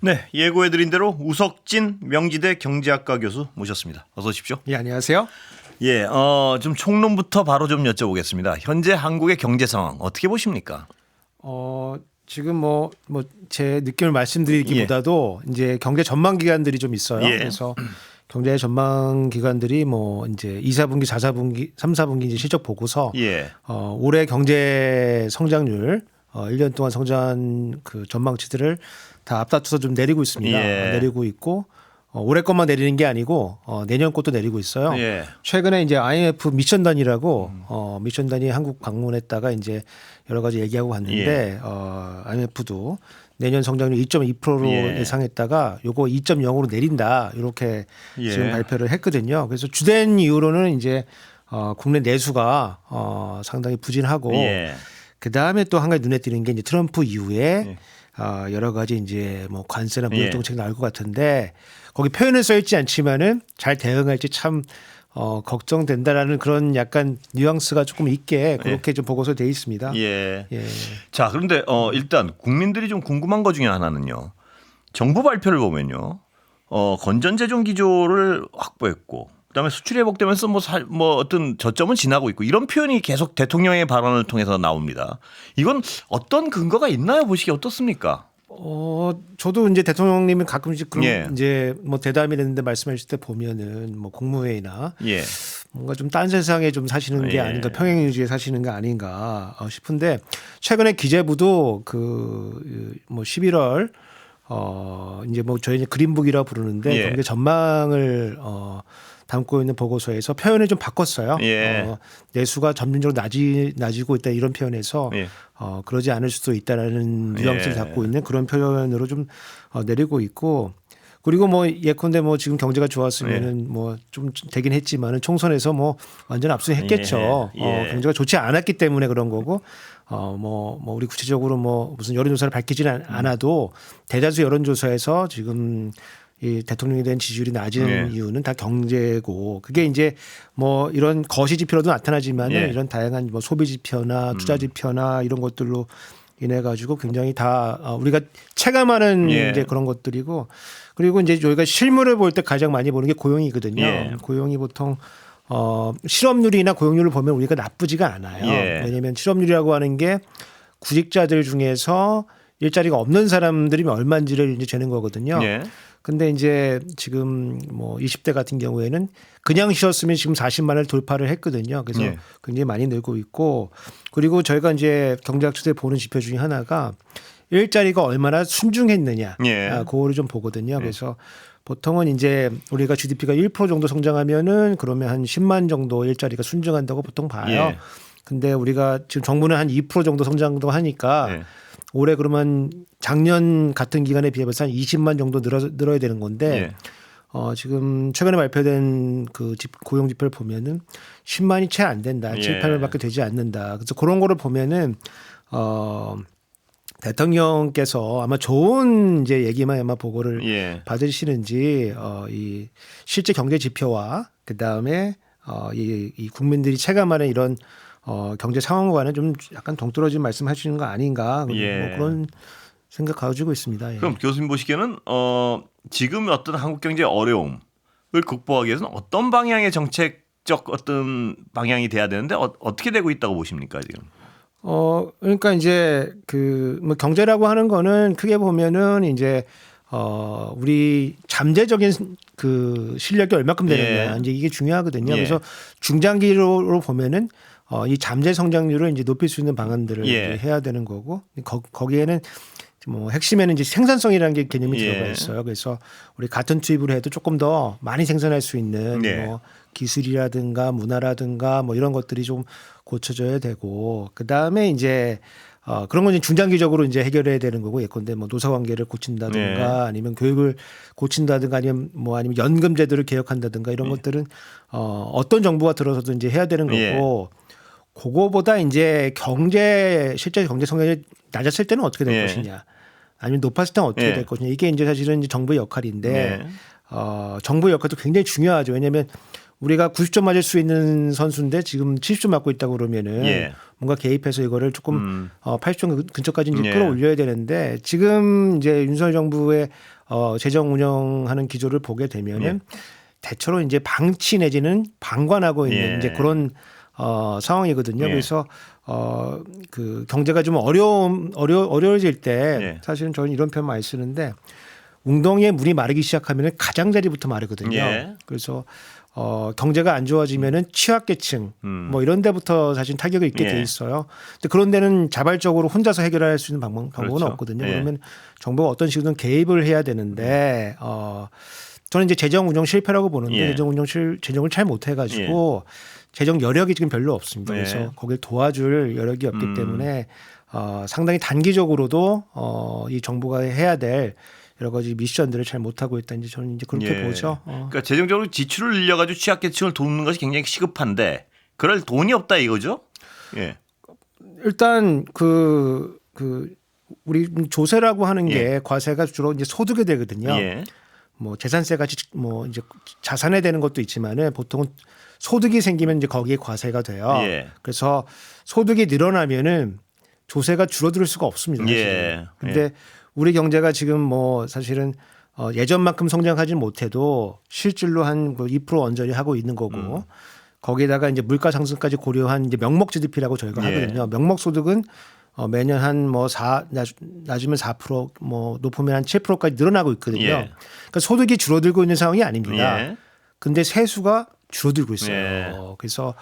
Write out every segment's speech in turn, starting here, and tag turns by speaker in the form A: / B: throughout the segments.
A: 네, 예고해드린 대로 우석진 명지대 경제학과 교수 모셨습니다. 어서 오십시오.
B: 예, 안녕하세요.
A: 예, 좀 총론부터 바로 좀 여쭤보겠습니다. 현재 한국의 경제 상황 어떻게 보십니까?
B: 지금 제 느낌을 말씀드리기보다도 이제 경제 전망 기관들이 좀 있어요.
A: 예.
B: 그래서 경제 전망 기관들이 이제 2, 4분기, 4, 4분기, 3, 4분기 이제 실적 보고서
A: 예,
B: 올해 경제 성장률 1년 동안 성장 그 전망치들을 다 앞다투서 좀 내리고 있습니다.
A: 예.
B: 내리고 있고 올해 것만 내리는 게 아니고 내년 것도 내리고 있어요.
A: 예.
B: 최근에 이제 IMF 미션 단위라고 미션 단위 한국 방문했다가 이제 여러 가지 얘기하고 갔는데 IMF도 내년 성장률 2.2%로
A: 예.
B: 예상했다가 요거 2.0으로 내린다 이렇게
A: 예.
B: 지금 발표를 했거든요. 그래서 주된 이유로는 이제 국내 내수가 상당히 부진하고
A: 예.
B: 그 다음에 또 한 가지 눈에 띄는 게 이제 트럼프 이후에
A: 예.
B: 여러 가지 이제 관세나 무역
A: 예.
B: 정책 나올 것 같은데 거기 표현은 써 있지 않지만은 잘 대응할지 참 걱정된다라는 그런 약간 뉘앙스가 조금 있게 그렇게 좀 보고서 돼 있습니다.
A: 예.
B: 예.
A: 자, 그런데 일단 국민들이 좀 궁금한 것 중에 하나는요. 정부 발표를 보면요. 건전재정 기조를 확보했고 그다음에 수출이 회복되면서 어떤 저점은 지나고 있고 이런 표현이 계속 대통령의 발언을 통해서 나옵니다. 이건 어떤 근거가 있나요? 보시기에 어떻습니까?
B: 저도 이제 대통령님이 가끔씩 그런
A: 예.
B: 이제 대담이랬는데 말씀하실 때 보면은 국무회의나
A: 예.
B: 뭔가 좀 딴 세상에 좀 사시는 게
A: 예.
B: 아닌가 평행유지에 사시는 게 아닌가 싶은데 최근에 기재부도 11월 이제 저희는 그린북이라고 부르는데
A: 예.
B: 경제 전망을 담고 있는 보고서에서 표현을 좀 바꿨어요.
A: 예.
B: 내수가 점진적으로 낮이고 있다 이런 표현에서
A: 예.
B: 그러지 않을 수도 있다라는 뉘앙스를
A: 예.
B: 갖고 있는 그런 표현으로 좀 내리고 있고 그리고 예컨대 지금 경제가 좋았으면은 좀 되긴 했지만은 총선에서 완전 압승했겠죠.
A: 예. 예.
B: 경제가 좋지 않았기 때문에 그런 거고 우리 구체적으로 무슨 여론조사를 밝히지는 않아도 대다수 여론조사에서 지금 이 대통령에 대한 지지율이 낮은
A: 예.
B: 이유는 다 경제고 그게 이제 이런 거시 지표로도 나타나지만
A: 예.
B: 이런 다양한 소비 지표나 투자 지표나 이런 것들로 인해 가지고 굉장히 다 우리가 체감하는
A: 예.
B: 이제 그런 것들이고 그리고 이제 저희가 실물을 볼 때 가장 많이 보는 게 고용이거든요.
A: 예.
B: 고용이 보통 실업률이나 고용률을 보면 우리가 나쁘지가 않아요.
A: 예.
B: 왜냐하면 실업률이라고 하는 게 구직자들 중에서 일자리가 없는 사람들이 얼마인지를 이제 재는 거거든요.
A: 예.
B: 근데 이제 지금 20대 같은 경우에는 그냥 쉬었으면 지금 40만 원을 돌파를 했거든요. 그래서
A: 예.
B: 굉장히 많이 늘고 있고 그리고 저희가 이제 경제학자들이 보는 지표 중에 하나가 일자리가 얼마나 순중했느냐.
A: 예.
B: 그거를 좀 보거든요. 그래서 보통은 이제 우리가 GDP가 1% 정도 성장하면은 그러면 한 10만 정도 일자리가 순증한다고 보통 봐요.
A: 예.
B: 근데 우리가 지금 정부는 한 2% 정도 성장도 하니까
A: 예.
B: 올해 그러면 작년 같은 기간에 비해서 한 20만 정도 늘어야 되는 건데
A: 예.
B: 지금 최근에 발표된 그 고용 지표를 보면은 10만이 채 안 된다.
A: 예.
B: 7, 8만밖에 되지 않는다. 그래서 그런 거를 보면은 대통령께서 아마 좋은 이제 얘기만 아마 보고를
A: 예.
B: 받으시는지 이 실제 경제 지표와 그 다음에 이 국민들이 체감하는 이런 경제 상황과는 좀 약간 동떨어진 말씀하시는 거 아닌가
A: 예.
B: 그런 생각 가지고 있습니다. 예.
A: 그럼 교수님 보시기에는 지금 어떤 한국 경제의 어려움을 극복하기 위해서는 어떤 방향의 정책적 어떤 방향이 돼야 되는데 어떻게 되고 있다고 보십니까 지금?
B: 그러니까 이제 경제라고 하는 거는 크게 보면은 이제 우리 잠재적인 그 실력이 얼마큼 되느냐
A: 예.
B: 이제 이게 중요하거든요.
A: 예.
B: 그래서 중장기로 보면은 이 잠재 성장률을 이제 높일 수 있는 방안들을
A: 예.
B: 이제 해야 되는 거고 거기에는 핵심에는 이제 생산성이라는 게 개념이
A: 예.
B: 들어가 있어요. 그래서 우리 같은 투입을 해도 조금 더 많이 생산할 수 있는
A: 예.
B: 기술이라든가 문화라든가 이런 것들이 좀 고쳐져야 되고 그 다음에 이제 그런 건 이제 중장기적으로 이제 해결해야 되는 거고 예컨대 노사 관계를 고친다든가 아니면 교육을 고친다든가 아니면 연금 제도를 개혁한다든가 이런 것들은 어떤 정부가 들어서도 이제 해야 되는 거고 그거보다 이제 실제 경제 성장이 낮았을 때는 어떻게 될 것이냐 아니면 높았을 때는 어떻게 될 것이냐 이게 이제 사실은 이제 정부의 역할인데 정부의 역할도 굉장히 중요하죠. 왜냐하면 우리가 90점 맞을 수 있는 선수인데 지금 70점 맞고 있다고 그러면은
A: 예.
B: 뭔가 개입해서 이거를 조금 80점 근처까지 이제
A: 예.
B: 끌어올려야 되는데 지금 이제 윤석열 정부의 재정 운영하는 기조를 보게 되면은 대체로 이제 방치 내지는 방관하고 있는
A: 예.
B: 이제 그런 상황이거든요.
A: 예.
B: 그래서 그 경제가 좀 어려워질 때
A: 예.
B: 사실은 저는 이런 표현 많이 쓰는데 웅덩이에 물이 마르기 시작하면 가장자리부터 마르거든요.
A: 예.
B: 그래서 경제가 안 좋아지면은 취약계층 뭐 이런 데부터 사실 타격이 있게
A: 예.
B: 돼 있어요. 근데 그런 데는 자발적으로 혼자서 해결할 수 있는 방법은
A: 그렇죠.
B: 없거든요.
A: 예.
B: 그러면 정부가 어떤 식으로든 개입을 해야 되는데 저는 이제 재정 운영 실패라고 보는데
A: 예.
B: 재정을 잘 못해가지고 재정 여력이 지금 별로 없습니다.
A: 예.
B: 그래서 거기를 도와줄 여력이 없기 때문에 상당히 단기적으로도 이 정부가 해야 될 여러 가지 미션들을 잘 못하고 있다. 이제 저는 이제 그렇게
A: 예.
B: 보죠.
A: 그러니까 재정적으로 지출을 늘려가지고 취약계층을 돕는 것이 굉장히 시급한데 그럴 돈이 없다 이거죠? 예.
B: 일단 우리 조세라고 하는 게
A: 예.
B: 과세가 주로 이제 소득에 되거든요.
A: 예.
B: 뭐 재산세 같이 뭐 이제 자산에 되는 것도 있지만은 보통은 소득이 생기면 이제 거기에 과세가 돼요.
A: 예.
B: 그래서 소득이 늘어나면은 조세가 줄어들 수가 없습니다. 사실은.
A: 예.
B: 근데 우리 경제가 지금 뭐 사실은 예전만큼 성장하지 못해도 실질로 한 2% 언저리 하고 있는 거고 거기에다가 이제 물가 상승까지 고려한 이제 명목 GDP라고 저희가
A: 예.
B: 하거든요. 명목 소득은 매년 한 뭐 낮으면 4%뭐 높으면 한 7%까지 늘어나고 있거든요.
A: 예.
B: 그러니까 소득이 줄어들고 있는 상황이 아닙니다.
A: 예.
B: 근데 세수가 줄어들고 있어요.
A: 예.
B: 그래서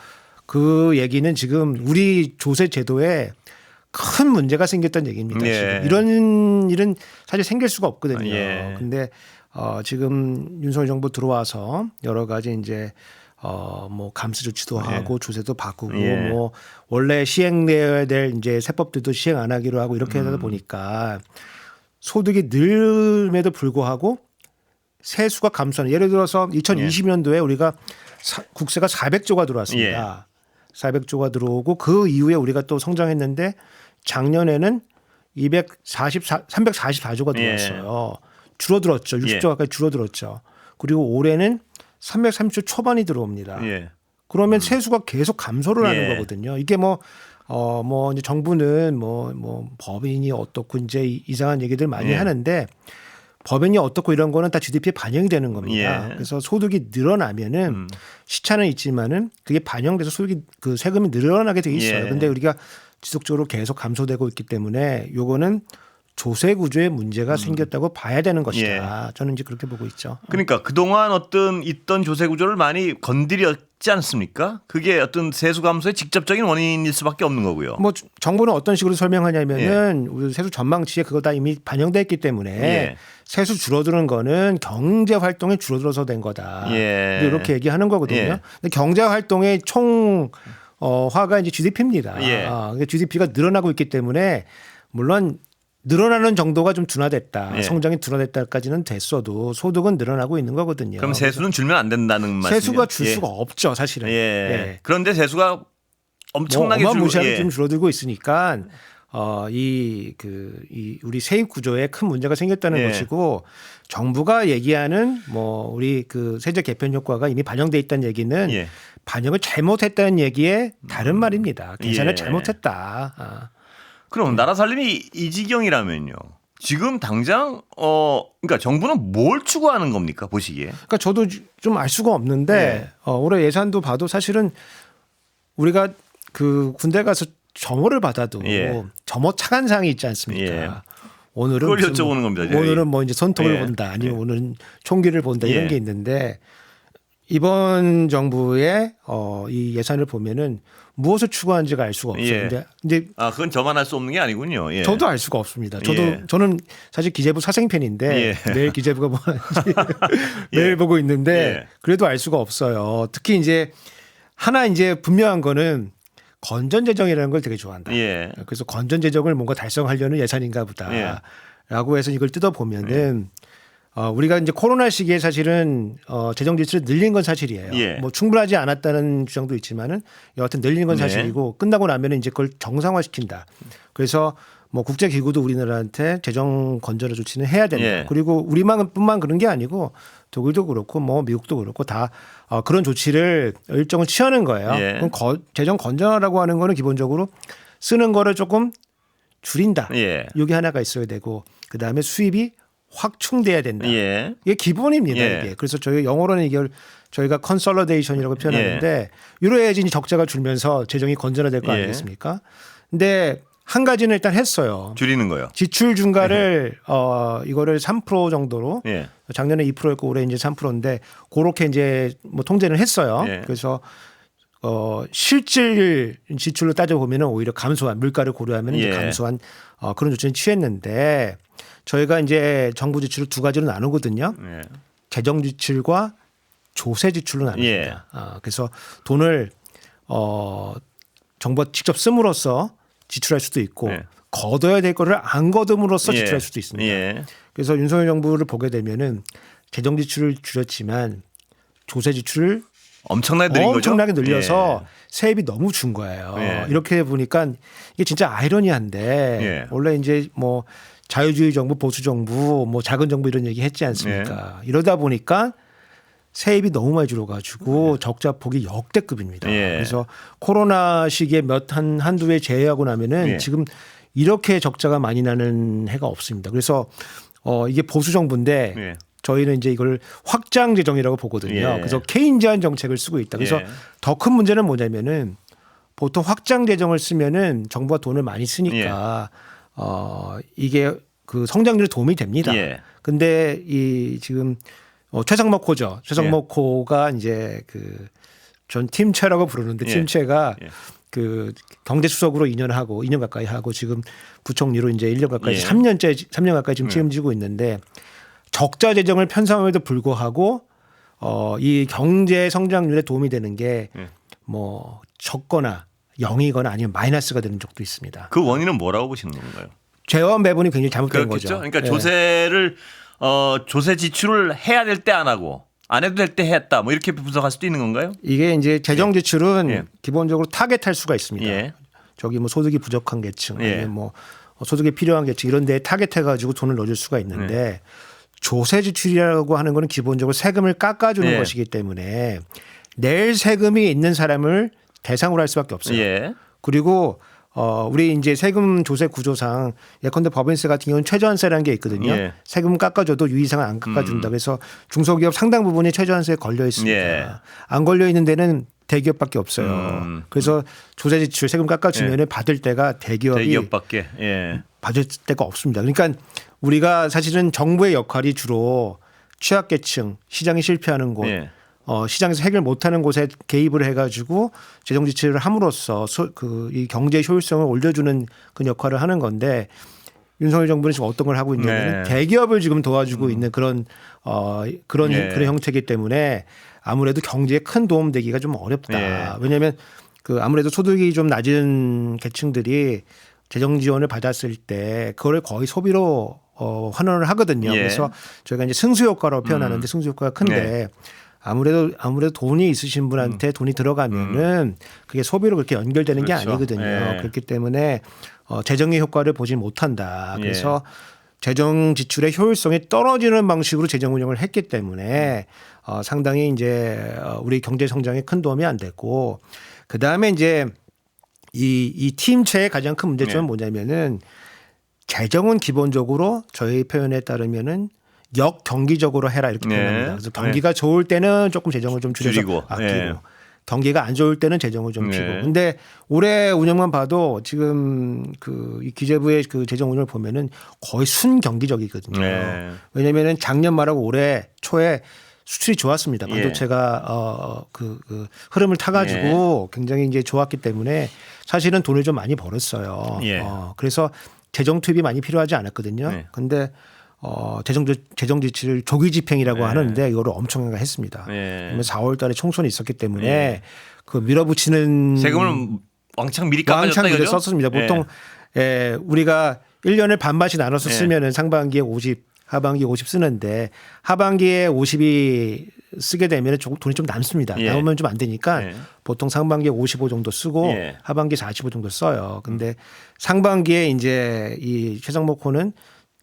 B: 그 얘기는 지금 우리 조세 제도에 큰 문제가 생겼다는 얘기입니다.
A: 예.
B: 지금 이런 일은 사실 생길 수가 없거든요.
A: 예.
B: 근데 지금 윤석열 정부 들어와서 여러 가지 이제 뭐 감세 조치도 하고 조세도 바꾸고
A: 예.
B: 뭐 원래 시행되어야 될 이제 세법들도 시행 안 하기로 하고 이렇게 하다 보니까 소득이 늘음에도 불구하고 세수가 감소하는 예를 들어서 2020년도에 우리가 국세가 400조가 들어왔습니다. 400조가 들어오고 그 이후에 우리가 또 성장했는데 작년에는 344조가 들어왔어요. 줄어들었죠. 60조 가까이 줄어들었죠. 그리고 올해는 330조 초반이 들어옵니다.
A: 예.
B: 그러면 세수가 계속 감소를
A: 예.
B: 하는 거거든요. 이게 뭐 이제 정부는 뭐 법인이 어떻고 이제 이상한 얘기들 많이 하는데 법인이 어떻고 이런 거는 다 GDP에 반영이 되는 겁니다.
A: 예.
B: 그래서 소득이 늘어나면은 시차는 있지만은 그게 반영돼서 소득이 그 세금이 늘어나게 돼 있어요.
A: 예.
B: 근데 우리가 지속적으로 계속 감소되고 있기 때문에 요거는 조세 구조에 문제가 생겼다고 봐야 되는 것이다. 저는 이제 그렇게 보고 있죠.
A: 그러니까 그동안 있던 조세 구조를 많이 건드렸지 않습니까? 그게 어떤 세수 감소의 직접적인 원인일 수밖에 없는 거고요.
B: 뭐 정부는 어떤 식으로 설명하냐면은 우리 세수 전망치에 그거 다 이미 반영돼 있기 때문에
A: 예.
B: 세수 줄어드는 거는 경제 활동이 줄어들어서 된 거다.
A: 예.
B: 이렇게 얘기하는 거거든요.
A: 예.
B: 근데 경제 활동의 총 화가 이제 GDP입니다.
A: 예.
B: 그러니까 GDP가 늘어나고 있기 때문에 물론 늘어나는 정도가 좀 둔화됐다.
A: 예.
B: 성장이 둔화됐다까지는 됐어도 소득은 늘어나고 있는 거거든요.
A: 그럼 세수는 줄면 안 된다는 말씀이죠?
B: 세수가 줄 수가 없죠, 사실은.
A: 예.
B: 예.
A: 그런데 세수가 엄청나게
B: 뭐
A: 줄고
B: 어마무시하게
A: 예.
B: 좀 줄어들고 있으니까 이 우리 세입 구조에 큰 문제가 생겼다는
A: 예.
B: 것이고 정부가 얘기하는 뭐 우리 그 세제 개편 효과가 이미 반영돼 있다는 얘기는
A: 예.
B: 반영을 잘못했다는 얘기에 다른 말입니다. 계산을
A: 예.
B: 잘못했다.
A: 그럼 나라 살림이 이 지경이라면요. 지금 당장 그러니까 정부는 뭘 추구하는 겁니까 보시기에?
B: 그러니까 저도 좀 알 수가 없는데 올해 예산도 봐도 사실은 우리가 그 군대 가서 점호를 받아도
A: 예.
B: 점호 차관상이 있지 않습니까?
A: 예.
B: 오늘은
A: 그걸
B: 무슨
A: 여쭤보는 겁니다, 저희.
B: 오늘은 뭐 이제 손톱을
A: 예.
B: 본다, 아니면 오늘은 총기를 본다 이런
A: 예.
B: 게 있는데 이번 정부의 이 예산을 보면은 무엇을 추구하는지가 알 수가 없어요.
A: 예.
B: 근데
A: 그건 저만 할 수 없는 게 아니군요. 예.
B: 저도 알 수가 없습니다.
A: 예.
B: 저는 사실 기재부 사생팬인데
A: 예.
B: 매일 기재부가 뭐 하는지 매일 보고 있는데
A: 예.
B: 그래도 알 수가 없어요. 특히 이제 하나 이제 분명한 거는 건전 재정이라는 걸 되게 좋아한다.
A: 예.
B: 그래서 건전 재정을 뭔가 달성하려는 예산인가 보다라고 해서 이걸 뜯어 보면은 우리가 이제 코로나 시기에 사실은 재정 지출을 늘린 건 사실이에요.
A: 예.
B: 뭐 충분하지 않았다는 주장도 있지만은 여하튼 늘린 건
A: 네.
B: 사실이고 끝나고 나면은 이제 그걸 정상화시킨다. 그래서 뭐 국제 기구도 우리나라한테 재정 건전화 조치는 해야 된다.
A: 예.
B: 그리고 우리만뿐만 그런 게 아니고 독일도 그렇고 뭐 미국도 그렇고 다 그런 조치를 일정을 취하는 거예요.
A: 예.
B: 그럼 재정 건전화라고 하는 거는 기본적으로 쓰는 거를 조금 줄인다.
A: 예.
B: 이게 하나가 있어야 되고 그다음에 수입이 확충돼야 된다.
A: 예.
B: 이게 기본입니다.
A: 예.
B: 이게. 그래서 저희 영어로는 이걸 저희가 컨솔리데이션이라고 표현하는데 이래야지 이제 적자가 줄면서 재정이 건전화될 거
A: 예.
B: 아니겠습니까? 근데 한 가지는 일단 했어요.
A: 줄이는 거요.
B: 지출 중과를 이거를 3% 정도로
A: 예.
B: 작년에 2%였고 올해 이제 3%인데 그렇게 이제 뭐 통제를 했어요.
A: 예.
B: 그래서 실질 지출로 따져 보면은 오히려 감소한 물가를 고려하면 이제
A: 예.
B: 감소한 그런 조치를 취했는데 저희가 이제 정부 지출을 두 가지로 나누거든요.
A: 예.
B: 재정 지출과 조세 지출로 나눕니다.
A: 예.
B: 그래서 돈을 정부가 직접 씀으로써 지출할 수도 있고
A: 예.
B: 걷어야 될 거를 안 걷음으로써
A: 예.
B: 지출할 수도 있습니다.
A: 예.
B: 그래서 윤석열 정부를 보게 되면은 재정 지출을 줄였지만 조세 지출을
A: 엄청나게 늘린 거죠.
B: 엄청나게 늘려서
A: 예.
B: 세입이 너무 준 거예요.
A: 예.
B: 이렇게 보니까 이게 진짜 아이러니한데
A: 예.
B: 원래 이제 뭐 자유주의 정부, 보수 정부, 뭐 작은 정부 이런 얘기 했지 않습니까? 이러다 보니까 세입이 너무 많이 줄어가지고 적자 폭이 역대급입니다.
A: 예.
B: 그래서 코로나 시기에 한두 해 제외하고 나면은
A: 예.
B: 지금 이렇게 적자가 많이 나는 해가 없습니다. 그래서 이게 보수 정부인데
A: 예.
B: 저희는 이제 이걸 확장 재정이라고 보거든요.
A: 예.
B: 그래서 케인지안 정책을 쓰고 있다. 그래서
A: 예.
B: 더 큰 문제는 뭐냐면은 보통 확장 재정을 쓰면은 정부가 돈을 많이 쓰니까 이게 그 성장률에 도움이 됩니다.
A: 예.
B: 근데 이 지금 최상목호죠. 최상목호가 이제 그 전 팀채라고 부르는데
A: 예.
B: 팀채가
A: 예.
B: 그 경제수석으로 2년 가까이 하고 지금 부총리로 이제 1년 가까이
A: 예.
B: 3년 가까이 지금 책임지고 있는데 적자 재정을 편성함에도 불구하고 이 경제 성장률에 도움이 되는 게 뭐 적거나 0이거나 아니면 마이너스가 되는 적도 있습니다.
A: 그 원인은 뭐라고 보시는 건가요?
B: 재원 배분이 굉장히 잘못된
A: 그렇겠죠.
B: 거죠.
A: 그러니까
B: 예.
A: 조세를 조세 지출을 해야 될 때 안 하고 안 해도 될 때 했다. 뭐 이렇게 분석할 수도 있는 건가요?
B: 이게 이제 재정 지출은
A: 예.
B: 기본적으로 타겟할 수가 있습니다.
A: 예.
B: 저기 뭐 소득이 부족한 계층
A: 예.
B: 아니면 뭐 소득이 필요한 계층 이런 데에 타겟해 가지고 돈을 넣어줄 수가 있는데 조세 지출이라고 하는 거는 기본적으로 세금을 깎아주는
A: 예.
B: 것이기 때문에 낼 세금이 있는 사람을 대상으로 할 수밖에 없어요.
A: 예.
B: 그리고 우리 이제 세금 조세 구조상 예컨대 법인세 같은 경우는 최저한세라는 게 있거든요.
A: 예.
B: 세금 깎아줘도 유의사항 안 깎아준다. 그래서 중소기업 상당 부분이 최저한세에 걸려 있습니다.
A: 예.
B: 안 걸려 있는 데는 대기업밖에 없어요. 그래서 조세 지출 세금 깎아주면 받을 때가 대기업이
A: 대기업밖에. 예.
B: 받을 데가 없습니다. 그러니까 우리가 사실은 정부의 역할이 주로 취약계층, 시장이 실패하는 곳,
A: 예.
B: 시장에서 해결 못하는 곳에 개입을 해가지고 재정 지출을 함으로써 이 경제 효율성을 올려주는 그 역할을 하는 건데 윤석열 정부는 지금 어떤 걸 하고 있냐면
A: 네.
B: 대기업을 지금 도와주고 있는 그런
A: 예.
B: 그런 형태이기 때문에 아무래도 경제에 큰 도움 되기가 좀 어렵다.
A: 예.
B: 왜냐하면 그 아무래도 소득이 좀 낮은 계층들이 재정 지원을 받았을 때 그거를 거의 소비로 환원을 하거든요.
A: 예.
B: 그래서 저희가 이제 승수 효과로 표현하는데 승수 효과가 큰데 아무래도 돈이 있으신 분한테 돈이 들어가면은 그게 소비로 그렇게 연결되는
A: 그렇죠.
B: 게 아니거든요.
A: 예.
B: 그렇기 때문에 재정의 효과를 보지 못한다. 그래서 재정 지출의 효율성이 떨어지는 방식으로 재정 운영을 했기 때문에 상당히 이제 우리 경제 성장에 큰 도움이 안 됐고 그 다음에 이제 이 팀체의 가장 큰 문제점은 뭐냐면은 재정은 기본적으로 저희 표현에 따르면은 역경기적으로 해라 이렇게 표현합니다. 그래서 경기가 좋을 때는 조금 재정을 좀 줄여서
A: 줄이고.
B: 아끼고
A: 예.
B: 경기가 안 좋을 때는 재정을 좀 피고. 근데 올해 운영만 봐도 지금 이 기재부의 그 재정 운영을 보면은 거의 순경기적이거든요.
A: 예.
B: 왜냐면은 작년 말하고 올해 초에 수출이 좋았습니다. 반도체가 그 흐름을 타가지고 굉장히 이제 좋았기 때문에 사실은 돈을 좀 많이 벌었어요.
A: 예.
B: 그래서 재정 투입이 많이 필요하지 않았거든요. 근데 재정 지출 조기 집행이라고 하는데 이거를 엄청나게 했습니다. 그러면 4월달에 총선이 있었기 때문에 그 밀어붙이는
A: 세금을 왕창 미리 깎아줬다
B: 왕창
A: 이거죠?
B: 썼습니다. 보통 우리가 1년을 반반씩 나눠서 쓰면은 상반기에 50 하반기 50 쓰는데 하반기에 50이 쓰게 되면 돈이 좀 남습니다.
A: 예.
B: 남으면 좀 안 되니까
A: 예.
B: 보통 상반기에 55 정도 쓰고
A: 예.
B: 하반기에 45 정도 써요. 근데 상반기에 이제 이 최상목 호는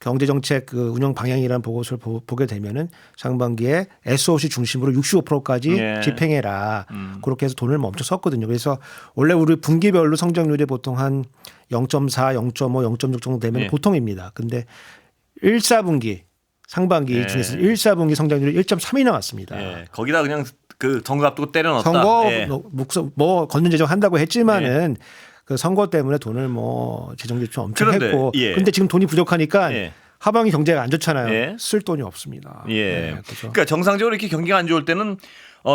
B: 경제정책 그 운영 방향이라는 보고서를 보게 되면은 상반기에 SOC 중심으로 65%까지
A: 예.
B: 집행해라. 그렇게 해서 돈을 엄청 썼거든요. 그래서 원래 우리 분기별로 성장률이 보통 한 0.4, 0.5, 0.6 정도 되면
A: 예.
B: 보통입니다. 근데 1, 4분기 상반기
A: 예.
B: 중에서 1, 4분기 성장률이 1.3이 나왔습니다.
A: 예. 거기다 그냥 그 정부 앞두고 때려 넣었다.
B: 선거
A: 예.
B: 뭐 건전 재정 한다고 했지만은 그 선거 때문에 돈을 뭐 재정 지출 엄청
A: 그런데,
B: 했고
A: 예.
B: 근데 지금 돈이 부족하니까
A: 예.
B: 하반기 경제가 안 좋잖아요.
A: 예.
B: 쓸 돈이 없습니다.
A: 예.
B: 네, 그래서
A: 그러니까 정상적으로 이렇게 경기가 안 좋을 때는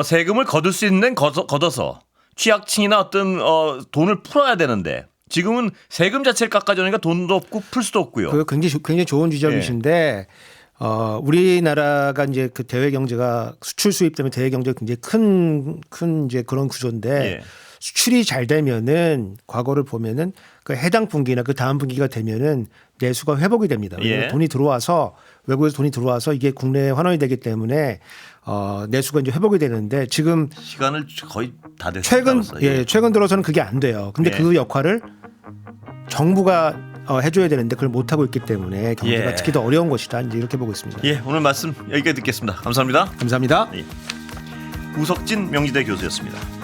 A: 세금을 거둘 수 있는 데는 걷어서 취약층이나 어떤 돈을 풀어야 되는데 지금은 세금 자체를 깎아주니까 돈도 없고 풀 수도 없고요.
B: 그 굉장히 좋은 지적이신데 우리나라가 이제 그 대외 경제가 수출 수입 때문에 대외 경제가 굉장히 큰 이제 그런 구조인데
A: 예.
B: 수출이 잘 되면은 과거를 보면은 그 해당 분기나 그 다음 분기가 되면은 내수가 회복이 됩니다. 왜냐하면
A: 예.
B: 돈이 들어와서 외국에서 돈이 들어와서 이게 국내에 환원이 되기 때문에 내수가 이제 회복이 되는데 지금
A: 시간을 거의 다 됐어요.
B: 최근 들어서는 그게 안 돼요. 근데
A: 예.
B: 그 역할을 정부가 해줘야 되는데 그걸 못 하고 있기 때문에 경제가
A: 예.
B: 특히 더 어려운 것이다. 이제 이렇게 보고 있습니다.
A: 예, 오늘 말씀 여기까지 듣겠습니다. 감사합니다.
B: 감사합니다.
A: 우석진 명지대 교수였습니다.